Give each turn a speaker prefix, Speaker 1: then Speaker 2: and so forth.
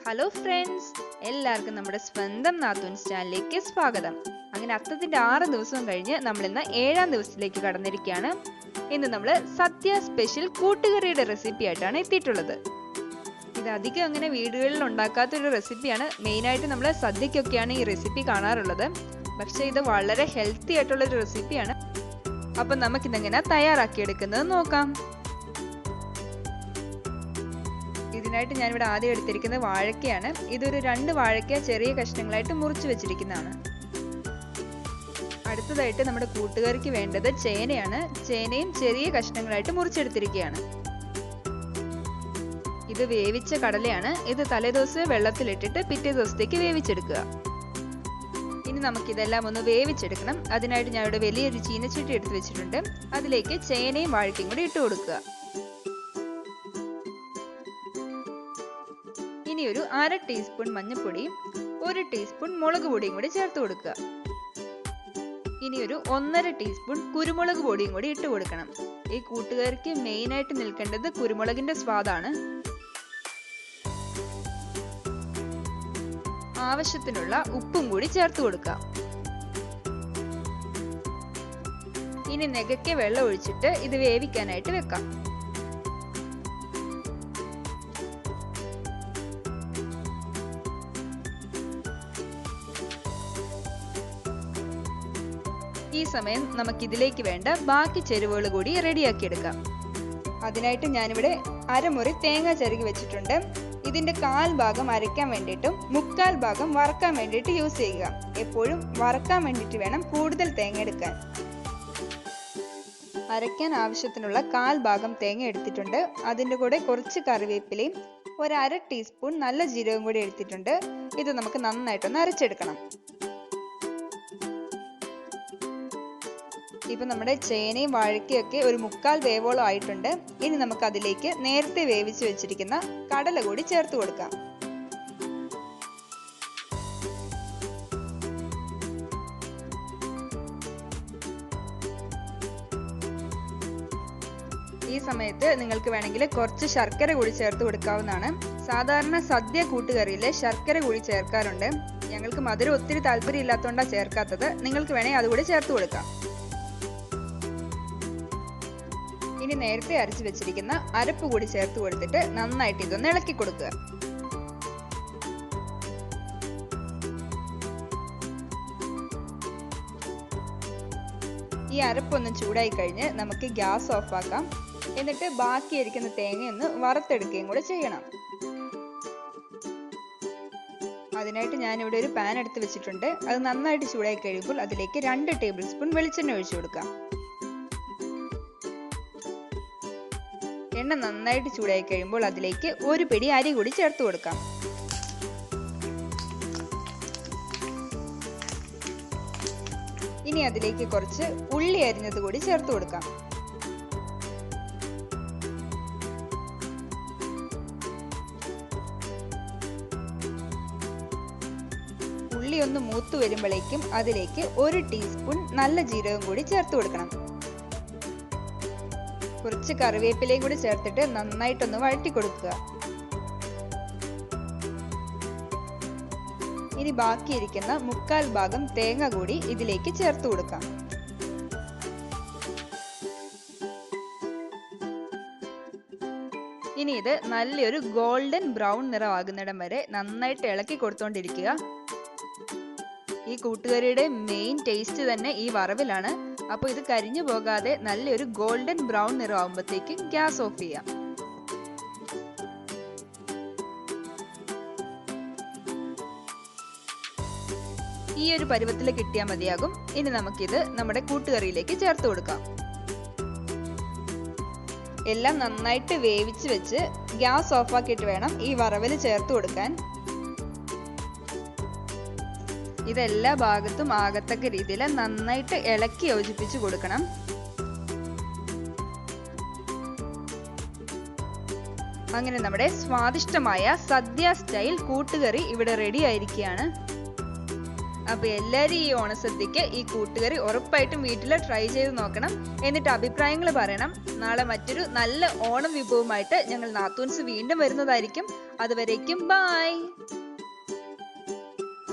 Speaker 1: Hello friends, എല്ലാവർക്കും നമ്മുടെ സ്വന്തം നാത്തൂൻസ് ചാനലിലേക്ക് സ്വാഗതം. അങ്ങനെ അത്തത്തിന്റെ 6 ദിവസവും കഴിഞ്ഞ് നമ്മൾ ഇന്ന് 7ാം ദിവസത്തിലേക്ക് കടന്നിരിക്കുകയാണ്. ഇന്ന് നമ്മൾ സദ്യ സ്പെഷ്യൽ കൂട്ടുകറിയുടെ റെസിപ്പി ആയിട്ടാണ് എത്തിയിട്ടുള്ളത്. ഇത് അധികം അങ്ങനെ വീടുകളിൽ ഉണ്ടാക്കാത്തൊരു റെസിപ്പിയാണ്. മെയിനായിട്ട് നമ്മൾ സദ്യക്കൊക്കെയാണ് ഈ റെസിപ്പി കാണാറുള്ളത്. പക്ഷേ ഇത് വളരെ ഹെൽത്തി ആയിട്ടുള്ളൊരു റെസിപ്പിയാണ്. അപ്പം നമുക്കിതെങ്ങനെ തയ്യാറാക്കിയെടുക്കുന്നത് നോക്കാം. ഇതിനായിട്ട് ഞാനിവിടെ ആദ്യം എടുത്തിരിക്കുന്നത് വാഴക്കയാണ്. ഇതൊരു 2 വാഴക്ക ചെറിയ കഷ്ണങ്ങളായിട്ട് മുറിച്ച് വെച്ചിരിക്കുന്നതാണ്. അടുത്തതായിട്ട് നമ്മുടെ കൂട്ടുകറിക്ക് വേണ്ടത് ചേനയാണ്. ചേനയും ചെറിയ കഷ്ണങ്ങളായിട്ട് മുറിച്ചെടുത്തിരിക്കുകയാണ്. ഇത് വേവിച്ച കടലയാണ്. ഇത് തലേദിവസം വെള്ളത്തിലിട്ടിട്ട് പിറ്റേ ദിവസത്തേക്ക് വേവിച്ചെടുക്കുക. ഇനി നമുക്കിതെല്ലാം ഒന്ന് വേവിച്ചെടുക്കണം. അതിനായിട്ട് ഞാൻ ഇവിടെ വലിയൊരു ചീനച്ചട്ടി എടുത്ത് വെച്ചിട്ടുണ്ട്. അതിലേക്ക് ചേനയും വാഴക്കയും കൂടി ഇട്ട് കൊടുക്കുക. ഇനി ഒരു 1/2 ടീസ്പൂൺ മഞ്ഞൾപ്പൊടിയും 1 ടീസ്പൂൺ മുളക് പൊടിയും കൂടി ചേർത്ത് കൊടുക്കുക. ഇനി ഒരു 1/2 ടീസ്പൂൺ കുരുമുളക് പൊടിയും കൂടി ഇട്ട് കൊടുക്കണം. ഈ കൂട്ടുകറിക്ക് മെയിൻ ആയിട്ട് നിൽക്കേണ്ടത് കുരുമുളകിന്റെ സ്വാദാണ്. ആവശ്യത്തിനുള്ള ഉപ്പും കൂടി ചേർത്ത് കൊടുക്കുക. ഇനി നെകക്കെ വെള്ളം ഒഴിച്ചിട്ട് ഇത് വേവിക്കാനായിട്ട് വെക്കാം. ഈ സമയം നമുക്കിതിലേക്ക് വേണ്ട ബാക്കി ചേരുവകൾ കൂടി റെഡിയാക്കി എടുക്കാം. അതിനായിട്ട് ഞാനിവിടെ അരമുറി തേങ്ങ ചിരകി വെച്ചിട്ടുണ്ട്. ഇതിന്റെ 1/4 ഭാഗം അരയ്ക്കാൻ വേണ്ടിയിട്ടും 1/4 ഭാഗം വറക്കാൻ വേണ്ടിയിട്ട് യൂസ് ചെയ്യുക. എപ്പോഴും വറക്കാൻ വേണ്ടിയിട്ട് വേണം കൂടുതൽ തേങ്ങ എടുക്കാൻ. അരയ്ക്കാൻ ആവശ്യത്തിനുള്ള 1/4 ഭാഗം തേങ്ങ എടുത്തിട്ടുണ്ട്. അതിൻ്റെ കൂടെ കുറച്ച് കറിവേപ്പിലയും 1/2 ടീസ്പൂൺ നല്ല ജീരകവും കൂടി എടുത്തിട്ടുണ്ട്. ഇത് നമുക്ക് നന്നായിട്ടൊന്ന് അരച്ചെടുക്കണം. ഇപ്പൊ നമ്മുടെ ചേനയും വാഴക്കയൊക്കെ ഒരു 1/4 വേവോളം ആയിട്ടുണ്ട്. ഇനി നമുക്ക് അതിലേക്ക് നേരത്തെ വേവിച്ച് വെച്ചിരിക്കുന്ന കടല കൂടി ചേർത്ത് കൊടുക്കാം. ഈ സമയത്ത് നിങ്ങൾക്ക് വേണമെങ്കിൽ കുറച്ച് ശർക്കര കൂടി ചേർത്ത് കൊടുക്കാവുന്നതാണ്. സാധാരണ സദ്യ കൂട്ടുകറിയിൽ ശർക്കര കൂടി ചേർക്കാറുണ്ട്. ഞങ്ങൾക്ക് മധുരം ഒത്തിരി താല്പര്യം ഇല്ലാത്തതുകൊണ്ടാണ് ചേർക്കാത്തത്. നിങ്ങൾക്ക് വേണമെങ്കിൽ അതുകൂടി ചേർത്ത് കൊടുക്കാം. ഇനി നേരത്തെ അരച്ചു വെച്ചിരിക്കുന്ന അരപ്പ് കൂടി ചേർത്ത് കൊടുത്തിട്ട് നന്നായിട്ട് ഇതൊന്ന് ഇളക്കി കൊടുക്കുക. ഈ അരപ്പൊന്ന് ചൂടായി കഴിഞ്ഞ് നമുക്ക് ഗ്യാസ് ഓഫ് ആക്കാം. എന്നിട്ട് ബാക്കി ഇരിക്കുന്ന തേങ്ങയൊന്ന് വറുത്തെടുക്കുകയും കൂടെ ചെയ്യണം. അതിനായിട്ട് ഞാനിവിടെ ഒരു പാൻ എടുത്ത് വെച്ചിട്ടുണ്ട്. അത് നന്നായിട്ട് ചൂടായി കഴിയുമ്പോൾ അതിലേക്ക് 2 ടേബിൾ സ്പൂൺ വെളിച്ചെണ്ണ ഒഴിച്ചു കൊടുക്കാം. എണ്ണ നന്നായിട്ട് ചൂടായി കഴിയുമ്പോൾ അതിലേക്ക് 1 പിടി അരി കൂടി ചേർത്ത് കൊടുക്കാം. ഇനി അതിലേക്ക് കുറച്ച് ഉള്ളി അരിഞ്ഞത് കൂടി ചേർത്ത് കൊടുക്കാം. ഉള്ളി ഒന്ന് മൂത്തു വരുമ്പോഴേക്കും അതിലേക്ക് 1 ടീസ്പൂൺ നല്ല ജീരകം കൂടി ചേർത്ത് കൊടുക്കണം. കുറച്ച് കറിവേപ്പിലയും കൂടി ചേർത്തിട്ട് നന്നായിട്ടൊന്ന് വഴറ്റി കൊടുക്കുക. ഇനി ബാക്കിയിരിക്കുന്ന 1/4 ഭാഗം തേങ്ങ കൂടി ഇതിലേക്ക് ചേർത്ത് കൊടുക്കാം. ഇനി ഇത് നല്ലൊരു ഗോൾഡൻ ബ്രൗൺ നിറമാകുന്നിടം വരെ നന്നായിട്ട് ഇളക്കി കൊടുത്തോണ്ടിരിക്കുക. ഈ കൂട്ടുകറിയുടെ മെയിൻ ടേസ്റ്റ് തന്നെ ഈ വറവിലാണ്. അപ്പോൾ ഇത് കരിഞ്ഞു പോകാതെ നല്ലൊരു ഗോൾഡൻ ബ്രൗൺ നിറമാകുമ്പോഴത്തേക്കും ഗ്യാസ് ഓഫ് ചെയ്യാം. ഈ ഒരു പരുവത്തിൽ കിട്ടിയാൽ മതിയാകും. ഇനി നമുക്കിത് നമ്മുടെ കൂട്ടുകറിയിലേക്ക് ചേർത്ത് കൊടുക്കാം. എല്ലാം നന്നായിട്ട് വേവിച്ച് വെച്ച് ഗ്യാസ് ഓഫ് ആക്കിയിട്ട് വേണം ഈ വറവിൽ ചേർത്ത് കൊടുക്കാൻ. ഇതെല്ലാ ഭാഗത്തും ആകത്തക്ക രീതിയിൽ നന്നായിട്ട് ഇളക്കി യോജിപ്പിച്ച് കൊടുക്കണം. അങ്ങനെ നമ്മുടെ സ്വാദിഷ്ടമായ സദ്യ സ്റ്റൈൽ കൂട്ടുകറി ഇവിടെ റെഡി ആയിരിക്കുകയാണ്. അപ്പൊ എല്ലാരും ഈ ഓണസദ്യക്ക് ഈ കൂട്ടുകറി ഉറപ്പായിട്ടും വീട്ടിൽ ട്രൈ ചെയ്ത് നോക്കണം. എന്നിട്ട് അഭിപ്രായങ്ങൾ പറയണം. നാളെ മറ്റൊരു നല്ല ഓണം വിഭവമായിട്ട് ഞങ്ങൾ നാത്തൂൻസ് വീണ്ടും വരുന്നതായിരിക്കും. അതുവരേക്കും ബൈ.